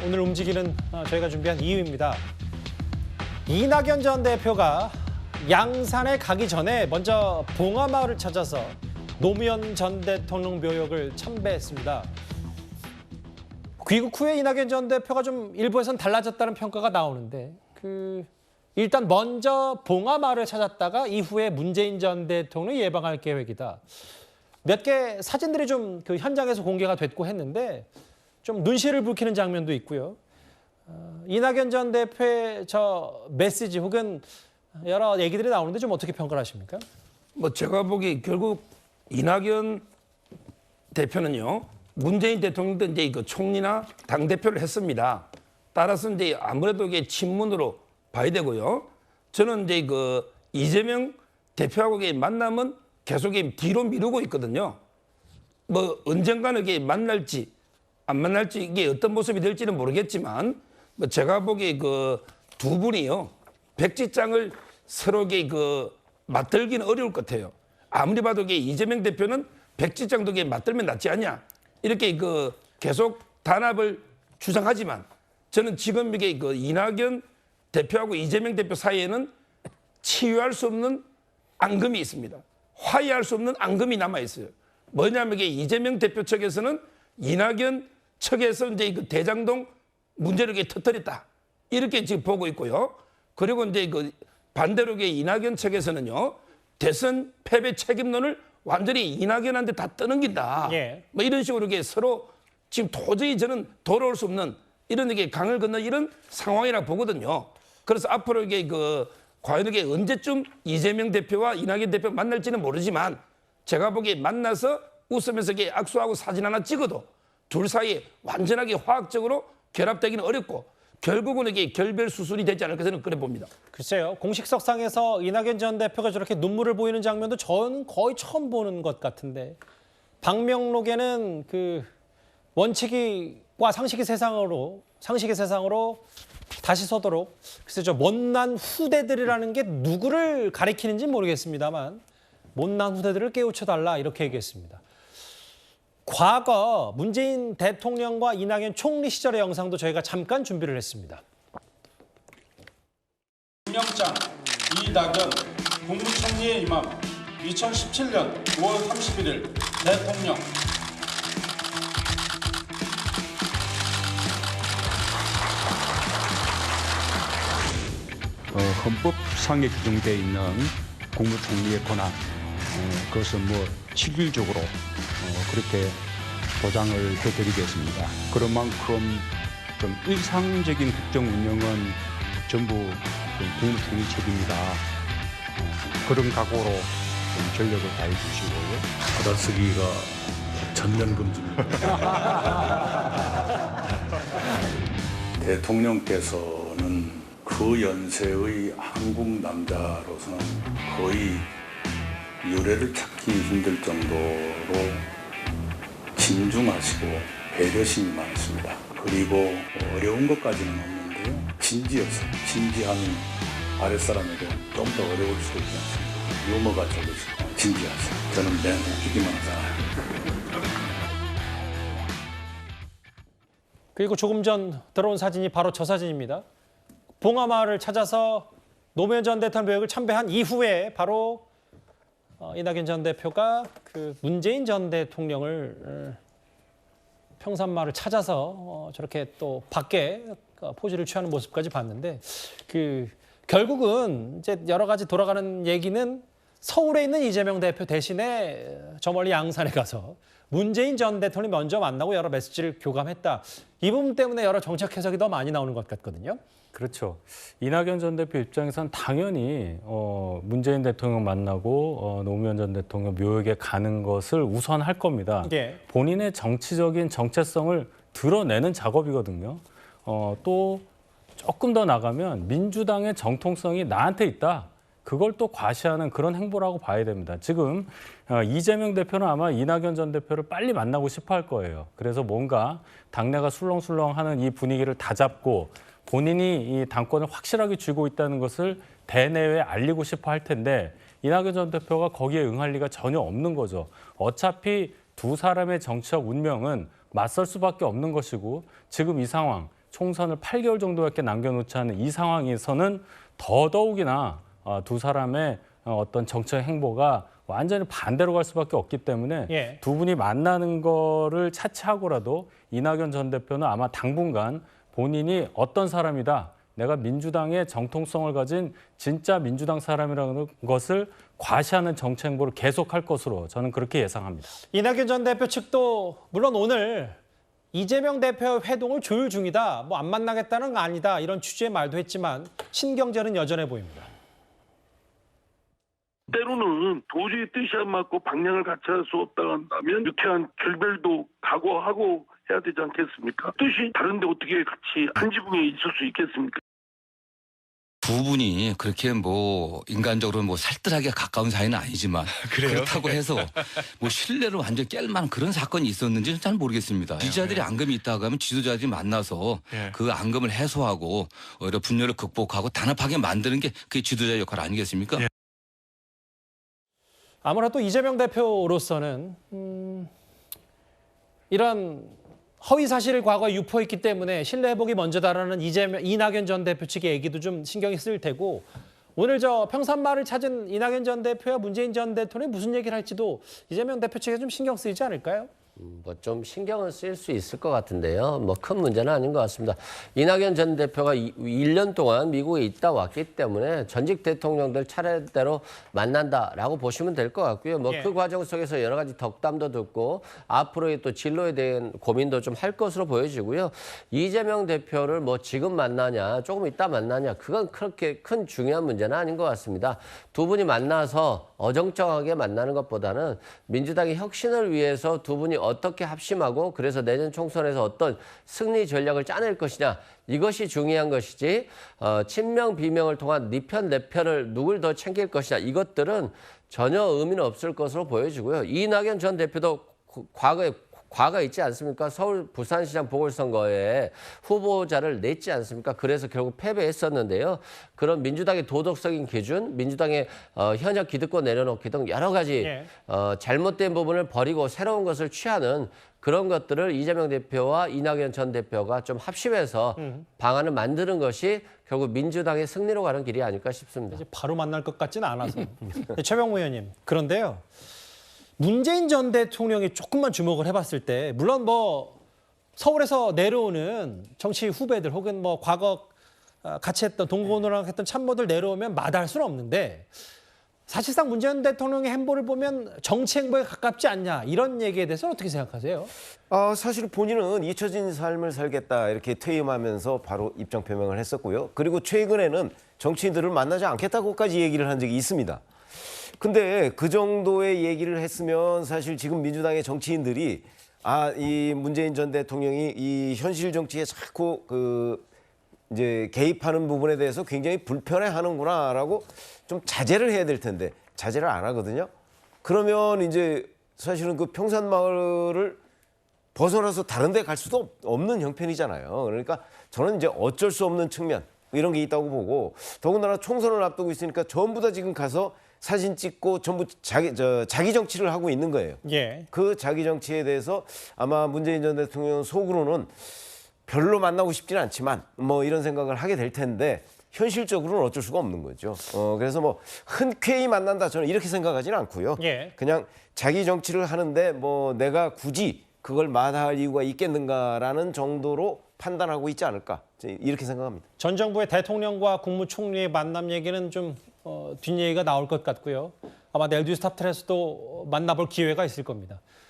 오늘 움직이는 저희가 준비한 이유입니다. 이낙연 전 대표가 양산에 가기 전에 먼저 봉하마을을 찾아서 노무현 전 대통령 묘역을 참배했습니다. 귀국 후에 이낙연 전 대표가 좀 일부에선 달라졌다는 평가가 나오는데 일단 먼저 봉하마을을 찾았다가 이후에 문재인 전 대통령을 예방할 계획이다. 몇 개 사진들이 좀 그 현장에서 공개가 됐고 했는데 좀 눈시를 붉히는 장면도 있고요. 이낙연 전 대표의 저 메시지 혹은 여러 얘기들이 나오는데 좀 어떻게 평가를 하십니까? 뭐 제가 보기 결국 이낙연 대표는요, 문재인 대통령도 이제 그 총리나 당 대표를 했습니다. 따라서 이제 아무래도 이게 친문으로 봐야 되고요. 저는 이제 그 이재명 대표하고의 만남은 계속 뒤로 미루고 있거든요. 뭐 언젠가는 이게 만날지 안 만날지 이게 어떤 모습이 될지는 모르겠지만 뭐 제가 보기에 그 두 분이요, 백지장을 서로 그 맞들기는 어려울 것 같아요. 아무리 봐도 이재명 대표는 백지장도 맞들면 낫지 않냐 이렇게 그 계속 단합을 주장하지만 저는 지금 이게 그 이낙연 대표하고 이재명 대표 사이에는 치유할 수 없는 앙금이 있습니다. 화해할 수 없는 앙금이 남아 있어요. 뭐냐면 이게 이재명 대표 측에서는 이낙연 측에서 이제 그 대장동 문제를 터뜨렸다 이렇게 지금 보고 있고요. 그리고 이제 그 반대로 이낙연 측에서는요, 대선 패배 책임론을 완전히 이낙연한테 다 떠넘긴다. 예. 뭐 이런 식으로 서로 지금 도저히 저는 돌아올 수 없는 이런 강을 건너 이런 상황이라 보거든요. 그래서 앞으로 과연 언제쯤 이재명 대표와 이낙연 대표 만날지는 모르지만 제가 보기에 만나서 웃으면서 악수하고 사진 하나 찍어도 둘 사이에 완전하게 화학적으로 결합되기는 어렵고 결국은 결별 수순이 되지 않을까 저는 그래 봅니다. 글쎄요. 공식석상에서 이낙연 전 대표가 저렇게 눈물을 보이는 장면도 저는 거의 처음 보는 것 같은데 방명록에는 그 원칙과 상식의 세상으로 다시 서도록 글쎄 저 못난 후대들이라는 게 누구를 가리키는지 모르겠습니다만 못난 후대들을 깨우쳐달라 이렇게 얘기했습니다. 과거 문재인 대통령과 이낙연 총리 시절의 영상도 저희가 잠깐 준비를 했습니다. 김영장, 이낙연 국무총리의 임함 2017년 5월 31일 대통령 헌법상에 규정되어 있는 국무총리의 권한, 그것은 뭐 실질적으로 그렇게 보장을 해드리겠습니다. 그런 만큼 좀 일상적인 국정 운영은 전부 국무총리 책임이다. 그런 각오로 좀 전력을 다해 주시고요. 받아쓰기가 전면 금지입니다. 대통령께서는 그 연세의 한국 남자로서는 거의 유래를 찾기 힘들 정도로 진중하시고 배려심이 많으십니다. 그리고 어려운 것까지는 없는데요. 진지하세요. 진지함이 아랫사람에게 좀 더 어려울 수 있지 않습니다. 유머가 적으시고 진지하세요. 저는 맨 웃기기만 하잖아요. 그리고 조금 전 들어온 사진이 바로 저 사진입니다. 봉하마을을 찾아서 노무현 전 대통령 묘역을 참배한 이후에 바로 이낙연 전 대표가 그 문재인 전 대통령을 평산마을을 찾아서 저렇게 또 밖에 포즈를 취하는 모습까지 봤는데 결국은 이제 여러 가지 돌아가는 얘기는 서울에 있는 이재명 대표 대신에 저 멀리 양산에 가서 문재인 전 대통령이 먼저 만나고 여러 메시지를 교감했다. 이 부분 때문에 여러 정책 해석이 더 많이 나오는 것 같거든요. 그렇죠. 이낙연 전 대표 입장에서는 당연히 문재인 대통령 만나고 노무현 전 대통령 묘역에 가는 것을 우선할 겁니다. 예. 본인의 정치적인 정체성을 드러내는 작업이거든요. 또 조금 더 나가면 민주당의 정통성이 나한테 있다. 그걸 또 과시하는 그런 행보라고 봐야 됩니다. 지금 이재명 대표는 아마 이낙연 전 대표를 빨리 만나고 싶어 할 거예요. 그래서 뭔가 당내가 술렁술렁하는 이 분위기를 다잡고 본인이 이 당권을 확실하게 쥐고 있다는 것을 대내외에 알리고 싶어 할 텐데 이낙연 전 대표가 거기에 응할 리가 전혀 없는 거죠. 어차피 두 사람의 정치적 운명은 맞설 수밖에 없는 것이고 지금 이 상황 총선을 8개월 정도밖에 남겨놓지 않은 이 상황에서는 더더욱이나 두 사람의 어떤 정책 행보가 완전히 반대로 갈 수밖에 없기 때문에 예. 두 분이 만나는 거를 차치하고라도 이낙연 전 대표는 아마 당분간 본인이 어떤 사람이다, 내가 민주당의 정통성을 가진 진짜 민주당 사람이라는 것을 과시하는 정책 행보를 계속할 것으로 저는 그렇게 예상합니다. 이낙연 전 대표 측도 물론 오늘 이재명 대표 회동을 조율 중이다, 뭐 안 만나겠다는 거 아니다, 이런 취지의 말도 했지만 신경전은 여전해 보입니다. 때로는 도저히 뜻이 안 맞고 방향을 같이 할 수 없다 한다면 유쾌한 결별도 각오하고 해야 되지 않겠습니까? 뜻이 다른데 어떻게 같이 한 지붕에 있을 수 있겠습니까? 두 분이 그렇게 뭐 인간적으로 뭐 살뜰하게 가까운 사이는 아니지만 그렇다고 해서 뭐 신뢰를 완전 깰 만한 그런 사건이 있었는지는 잘 모르겠습니다. 지지자들이 앙금이 있다고 하면 지도자들이 만나서 그 앙금을 해소하고 오히려 분열을 극복하고 단합하게 만드는 게 그게 지도자 역할 아니겠습니까? 아무래도 이재명 대표로서는 이런 허위 사실을 과거에 유포했기 때문에 신뢰 회복이 먼저다라는 이낙연 전 대표 측의 얘기도 좀 신경이 쓰일 테고, 오늘 저 평산마을을 찾은 이낙연 전 대표와 문재인 전 대통령이 무슨 얘기를 할지도 이재명 대표 측에 좀 신경 쓰이지 않을까요? 뭐 좀 신경은 쓰일 수 있을 것 같은데요. 뭐 큰 문제는 아닌 것 같습니다. 이낙연 전 대표가 1년 동안 미국에 있다 왔기 때문에 전직 대통령들 차례대로 만난다라고 보시면 될 것 같고요. 뭐 그 과정 속에서 여러 가지 덕담도 듣고 앞으로의 또 진로에 대한 고민도 좀 할 것으로 보여지고요. 이재명 대표를 뭐 지금 만나냐, 조금 있다 만나냐, 그건 그렇게 큰 중요한 문제는 아닌 것 같습니다. 두 분이 만나서 어정쩡하게 만나는 것보다는 민주당의 혁신을 위해서 두 분이 어떻게 합심하고 그래서 내년 총선에서 어떤 승리 전략을 짜낼 것이냐, 이것이 중요한 것이지 친명 비명을 통한 네 편 내 편을 누굴 더 챙길 것이냐, 이것들은 전혀 의미는 없을 것으로 보여지고요. 이낙연 전 대표도 과거 있지 않습니까? 서울 부산시장 보궐선거에 후보자를 냈지 않습니까? 그래서 결국 패배했었는데요. 그런 민주당의 도덕적인 기준, 민주당의 현역 기득권 내려놓기 등 여러 가지 잘못된 부분을 버리고 새로운 것을 취하는 그런 것들을 이재명 대표와 이낙연 전 대표가 좀 합심해서 방안을 만드는 것이 결국 민주당의 승리로 가는 길이 아닐까 싶습니다. 이제 바로 만날 것 같지는 않아서. 최병무 의원님, 그런데요. 문재인 전 대통령이 조금만 주목을 해봤을 때, 물론 뭐 서울에서 내려오는 정치 후배들 혹은 뭐 과거 같이 했던 동고노랑 했던 참모들 내려오면 마다할 수는 없는데, 사실상 문재인 대통령의 행보를 보면 정치 행보에 가깝지 않냐, 이런 얘기에 대해서 어떻게 생각하세요? 사실 본인은 잊혀진 삶을 살겠다 이렇게 퇴임하면서 바로 입장 표명을 했었고요. 그리고 최근에는 정치인들을 만나지 않겠다고까지 얘기를 한 적이 있습니다. 근데 그 정도의 얘기를 했으면 사실 지금 민주당의 정치인들이 이 문재인 전 대통령이 이 현실 정치에 자꾸 이제 개입하는 부분에 대해서 굉장히 불편해하는구나라고 좀 자제를 해야 될 텐데 자제를 안 하거든요. 그러면 이제 사실은 그 평산마을을 벗어나서 다른 데 갈 수도 없는 형편이잖아요. 그러니까 저는 이제 어쩔 수 없는 측면 이런 게 있다고 보고, 더군다나 총선을 앞두고 있으니까 전부 다 지금 가서 사진 찍고 전부 자기 정치를 하고 있는 거예요. 그 자기 정치에 대해서 아마 문재인 전 대통령 속으로는 별로 만나고 싶지는 않지만 뭐 이런 생각을 하게 될 텐데, 현실적으로는 어쩔 수가 없는 거죠. 그래서 뭐 흔쾌히 만난다, 저는 이렇게 생각하지는 않고요. 그냥 자기 정치를 하는데 뭐 내가 굳이 그걸 마다할 이유가 있겠는가라는 정도로 판단하고 있지 않을까, 이렇게 생각합니다. 전 정부의 대통령과 국무총리의 만남 얘기는 좀 뒷얘기가 나올 것 같고요. 아마 내일 뉴스탑10에서도 만나볼 기회가 있을 겁니다.